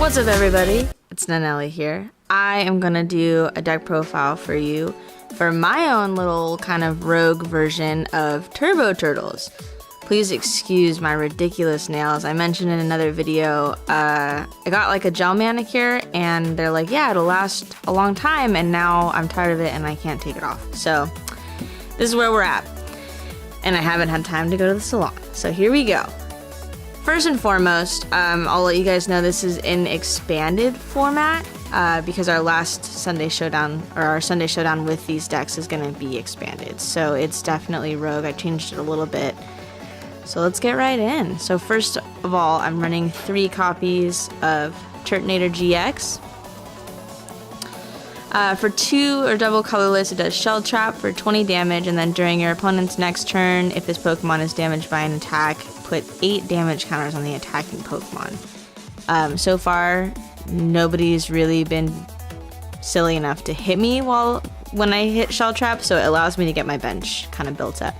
What's up, everybody? It's Nanelly here. I am gonna do a deck profile for you for my own little kind of rogue version of Turbo Turtles. Please excuse my ridiculous nails. I mentioned in another video, I got like a gel manicure and they're like, yeah, it'll last a long time, and now I'm tired of it and I can't take it off. So this is where we're at. And I haven't had time to go to the salon. So here we go. First and foremost, I'll let you guys know this is in expanded format because our last Sunday Showdown, or our Sunday Showdown with these decks, is going to be expanded. So it's definitely rogue. I changed it a little bit. So let's get right in. So first of all, I'm running 3 copies of Turtonator GX. For 2 or double colorless, it does Shell Trap for 20 damage, and then during your opponent's next turn, if this Pokemon is damaged by an attack, put 8 damage counters on the attacking Pokemon. So far, nobody's really been silly enough to hit me when I hit Shell Trap, so it allows me to get my bench kind of built up.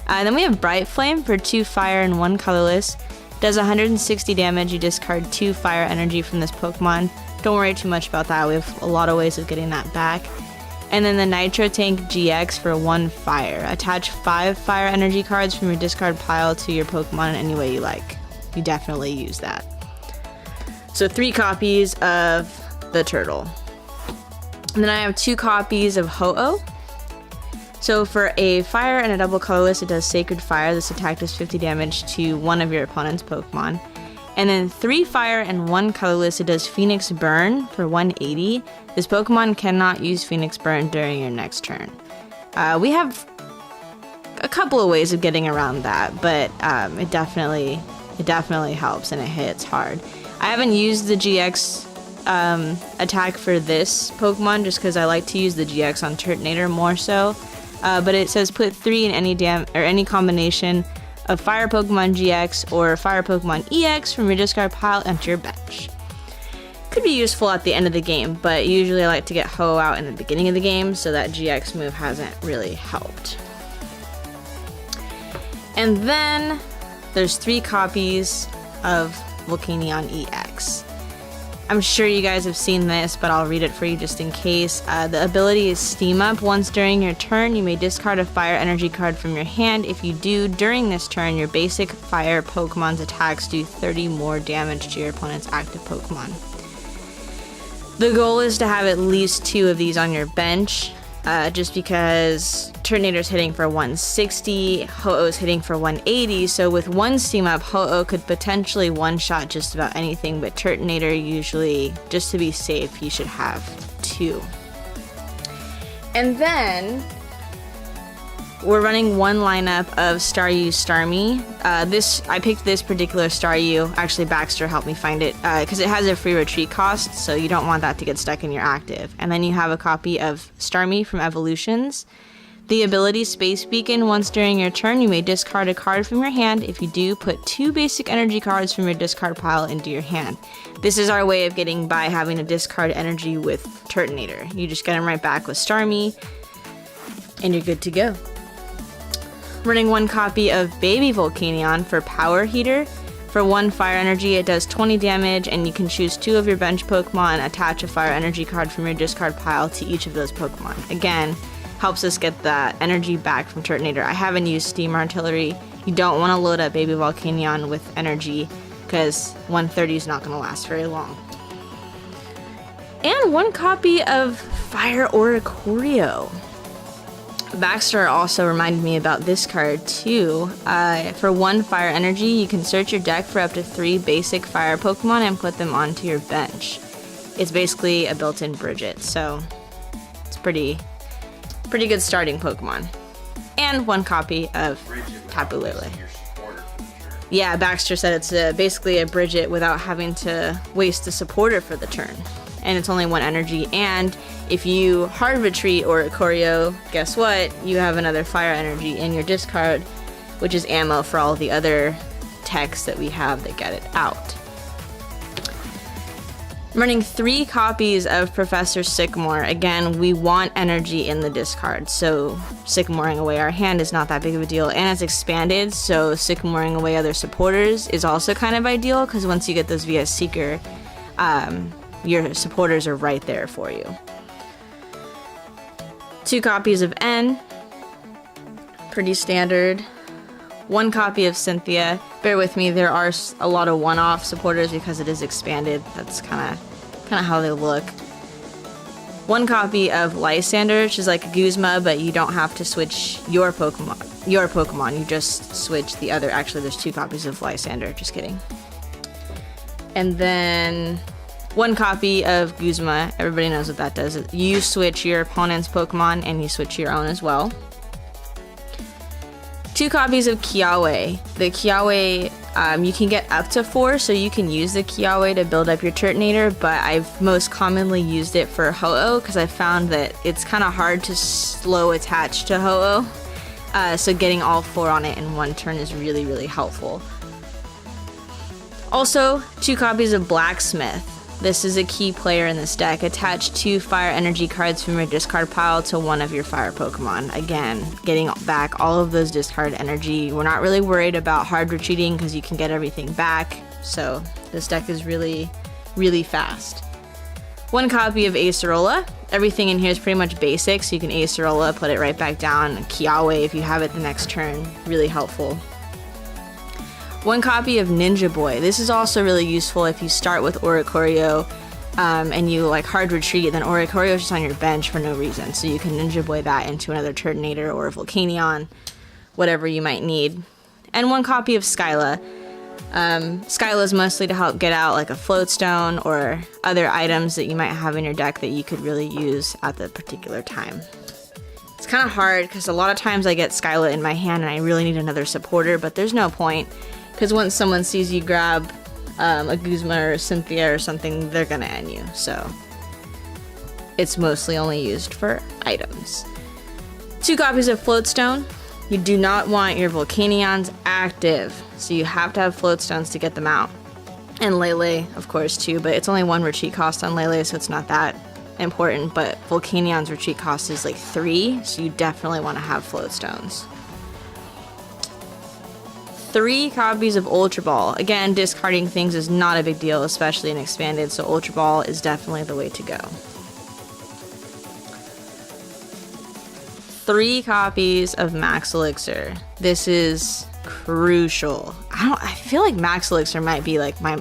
Then we have Bright Flame for 2 fire and 1 colorless. Does 160 damage. You discard 2 fire energy from this Pokemon. Don't worry too much about that. We have a lot of ways of getting that back. And then the Nitro Tank Gx for 1 fire. Attach 5 fire energy cards from your discard pile to your Pokemon in any way you like. You definitely use that. So 3 copies of the turtle. And then I have 2 copies of Ho-Oh. So for a fire and a double colorless, it does Sacred Fire. This attack does 50 damage to one of your opponent's Pokemon. And then 3 fire and 1 colorless, it does Phoenix Burn for 180. This Pokemon cannot use Phoenix Burn during your next turn. We have a couple of ways of getting around that, but it definitely helps and it hits hard. I haven't used the GX attack for this Pokemon just because I like to use the GX on Turtonator more so. But it says put 3 in any combination of Fire Pokemon GX or Fire Pokemon EX from your discard pile onto your bench. Could be useful at the end of the game, but usually I like to get Ho out in the beginning of the game, so that GX move hasn't really helped. And then there's 3 copies of Volcanion EX. I'm sure you guys have seen this, but I'll read it for you just in case. The ability is Steam Up. Once during your turn, you may discard a fire energy card from your hand. If you do, during this turn, your basic fire Pokemon's attacks do 30 more damage to your opponent's active Pokemon. The goal is to have at least 2 of these on your bench, just because Turtonator's hitting for 160, Ho-Oh's hitting for 180, so with 1 Steam Up, Ho-Oh could potentially one-shot just about anything, but Turtonator usually, just to be safe, you should have 2. And then we're running 1 lineup of Staryu Starmie. I picked this particular Staryu, actually Baxter helped me find it, because it has a free retreat cost, so you don't want that to get stuck in your active. And then you have a copy of Starmie from Evolutions. The ability Space Beacon. Once during your turn, you may discard a card from your hand. If you do, put 2 basic energy cards from your discard pile into your hand. This is our way of getting by having to discard energy with Turtonator. You just get them right back with Starmie, and you're good to go. Running 1 copy of Baby Volcanion for Power Heater. For 1 fire energy, it does 20 damage, and you can choose 2 of your bench Pokemon, attach a fire energy card from your discard pile to each of those Pokemon. Again, helps us get that energy back from Turtonator. I haven't used Steam Artillery. You don't want to load up Baby Volcanion with energy because 130 is not going to last very long. And 1 copy of Fire Oricorio. Baxter also reminded me about this card too. For 1 fire energy, you can search your deck for up to 3 basic fire Pokemon and put them onto your bench. It's basically a built-in Bridget, so it's pretty good starting Pokemon. And 1 copy of Tapu Lele. Yeah, Baxter said it's basically a Bridget without having to waste a supporter for the turn. And it's only 1 energy, and if you hard retreat or Oricorio, guess what? You have another fire energy in your discard, which is ammo for all the other techs that we have that get it out. I'm running 3 copies of Professor Sycamore. Again, we want energy in the discard, so Sycamoring away our hand is not that big of a deal, and it's expanded, so Sycamoring away other supporters is also kind of ideal, because once you get those via Seeker, your supporters are right there for you. 2 copies of N, pretty standard. 1 copy of Cynthia. Bear with me, there are a lot of one-off supporters because it is expanded. That's kind of how they look. 1 copy of Lysander, which is like a Guzma, but you don't have to switch your Pokemon. You just switch the other. Actually, there's 2 copies of Lysander. Just kidding. And then 1 copy of Guzma. Everybody knows what that does. You switch your opponent's Pokemon and you switch your own as well. 2 copies of Kiawe. The Kiawe, you can get up to 4, so you can use the Kiawe to build up your Turtonator, but I've most commonly used it for Ho-Oh because I found that it's kind of hard to slow attach to Ho-Oh. So getting all 4 on it in 1 turn is really, really helpful. Also, 2 copies of Blacksmith. This is a key player in this deck. Attach 2 fire energy cards from your discard pile to one of your fire Pokemon. Again, getting back all of those discard energy. We're not really worried about hard retreating because you can get everything back. So this deck is really, really fast. 1 copy of Acerola. Everything in here is pretty much basic, so you can Acerola, put it right back down. Kiawe if you have it the next turn. Really helpful. 1 copy of Ninja Boy. This is also really useful if you start with Oricorio and you like hard retreat, then Oricorio is just on your bench for no reason. So you can Ninja Boy that into another Turtonator or a Volcanion, whatever you might need. And 1 copy of Skyla. Skyla is mostly to help get out like a Floatstone or other items that you might have in your deck that you could really use at the particular time. It's kind of hard because a lot of times I get Skyla in my hand and I really need another supporter, but there's no point. Because once someone sees you grab a Guzma or a Cynthia or something, they're gonna end you. So it's mostly only used for items. 2 copies of Floatstone. You do not want your Volcanions active, so you have to have Floatstones to get them out. And Lele, of course, too, but it's only 1 retreat cost on Lele, so it's not that important. But Volcanion's retreat cost is like 3, so you definitely want to have Floatstones. 3 copies of Ultra Ball. Again, discarding things is not a big deal, especially in Expanded, so Ultra Ball is definitely the way to go. 3 copies of Max Elixir. This is crucial. I feel like Max Elixir might be like my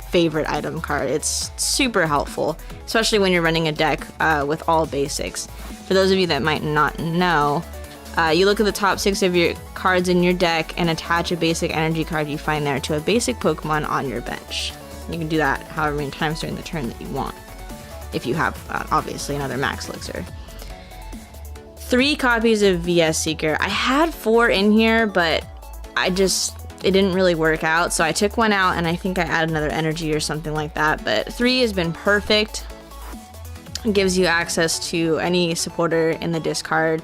favorite item card. It's super helpful, especially when you're running a deck with all basics. For those of you that might not know, you look at the top 6 of your cards in your deck and attach a basic energy card you find there to a basic Pokemon on your bench. You can do that however many times during the turn that you want, if you have, obviously, another Max Elixir. 3 copies of VS Seeker. I had 4 in here, but it didn't really work out, so I took 1 out and I think I added another energy or something like that, but 3 has been perfect. It gives you access to any supporter in the discard.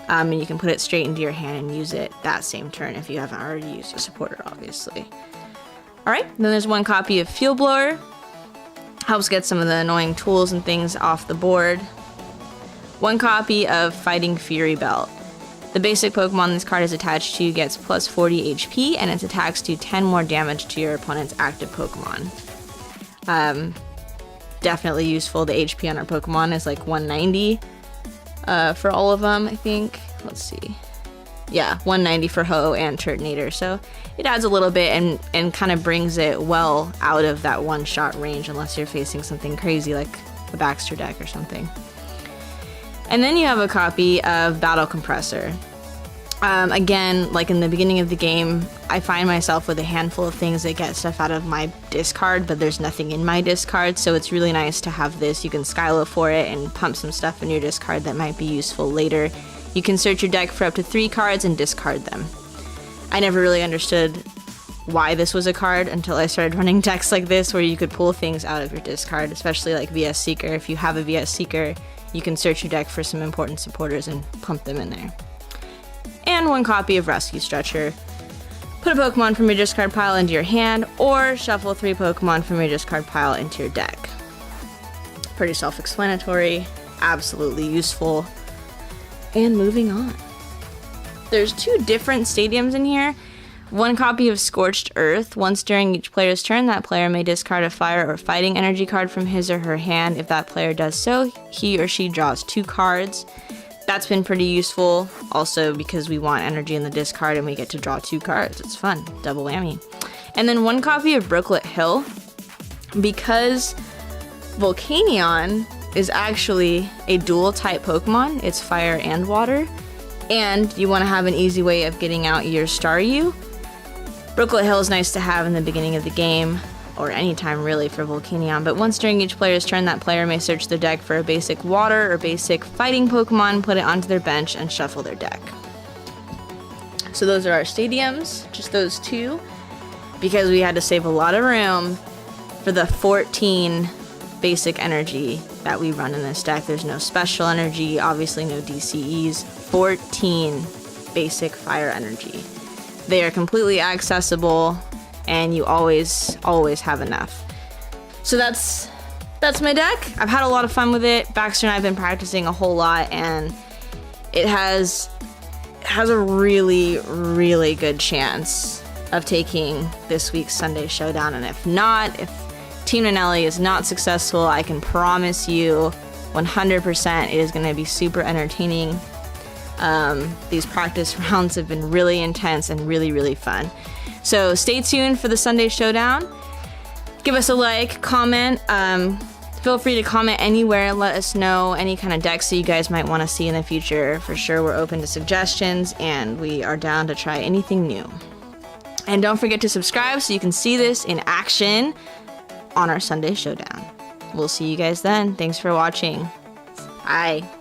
And you can put it straight into your hand and use it that same turn if you haven't already used a supporter, obviously. Alright, then there's 1 copy of Field Blower. Helps get some of the annoying tools and things off the board. 1 copy of Fighting Fury Belt. The basic Pokemon this card is attached to gets plus 40 HP, and its attacks do 10 more damage to your opponent's active Pokemon. Definitely useful. The HP on our Pokemon is like 190. For all of them, I think. Let's see. Yeah, 190 for Ho and Turtonator. So it adds a little bit and kind of brings it well out of that one-shot range unless you're facing something crazy like a Baxter deck or something. And then you have a copy of Battle Compressor. Again, like in the beginning of the game, I find myself with a handful of things that get stuff out of my discard, but there's nothing in my discard, so it's really nice to have this. You can Skylo for it and pump some stuff in your discard that might be useful later. You can search your deck for up to 3 cards and discard them. I never really understood why this was a card until I started running decks like this where you could pull things out of your discard, especially like VS Seeker. If you have a VS Seeker, you can search your deck for some important supporters and pump them in there. And 1 copy of Rescue Stretcher. Put a Pokemon from your discard pile into your hand, or shuffle 3 Pokemon from your discard pile into your deck. Pretty self-explanatory, absolutely useful. And moving on. There's 2 different stadiums in here. 1 copy of Scorched Earth. Once during each player's turn, that player may discard a fire or fighting energy card from his or her hand. If that player does so, he or she draws 2 cards. That's been pretty useful, also because we want energy in the discard and we get to draw 2 cards. It's fun, double whammy. And then 1 copy of Brooklet Hill. Because Volcanion is actually a dual type Pokemon, it's fire and water, and you want to have an easy way of getting out your Staryu. Brooklet Hill is nice to have in the beginning of the game, or anytime really for Volcanion, but once during each player's turn, that player may search their deck for a basic water or basic fighting Pokemon, put it onto their bench, and shuffle their deck. So those are our stadiums, just those 2, because we had to save a lot of room for the 14 basic energy that we run in this deck. There's no special energy, obviously no DCEs, 14 basic fire energy. They are completely accessible, and you always have enough. So that's my deck. I've had a lot of fun with it. Baxter and I have been practicing a whole lot, and it has a really, really good chance of taking this week's Sunday Showdown. And if not, if Team Nanelly is not successful, I can promise you 100% it is going to be super entertaining. These practice rounds have been really intense and really, really fun. So stay tuned for the Sunday Showdown. Give us a like, comment. Feel free to comment anywhere. Let us know any kind of decks that you guys might want to see in the future. For sure, we're open to suggestions, and we are down to try anything new. And don't forget to subscribe so you can see this in action on our Sunday Showdown. We'll see you guys then. Thanks for watching. Bye.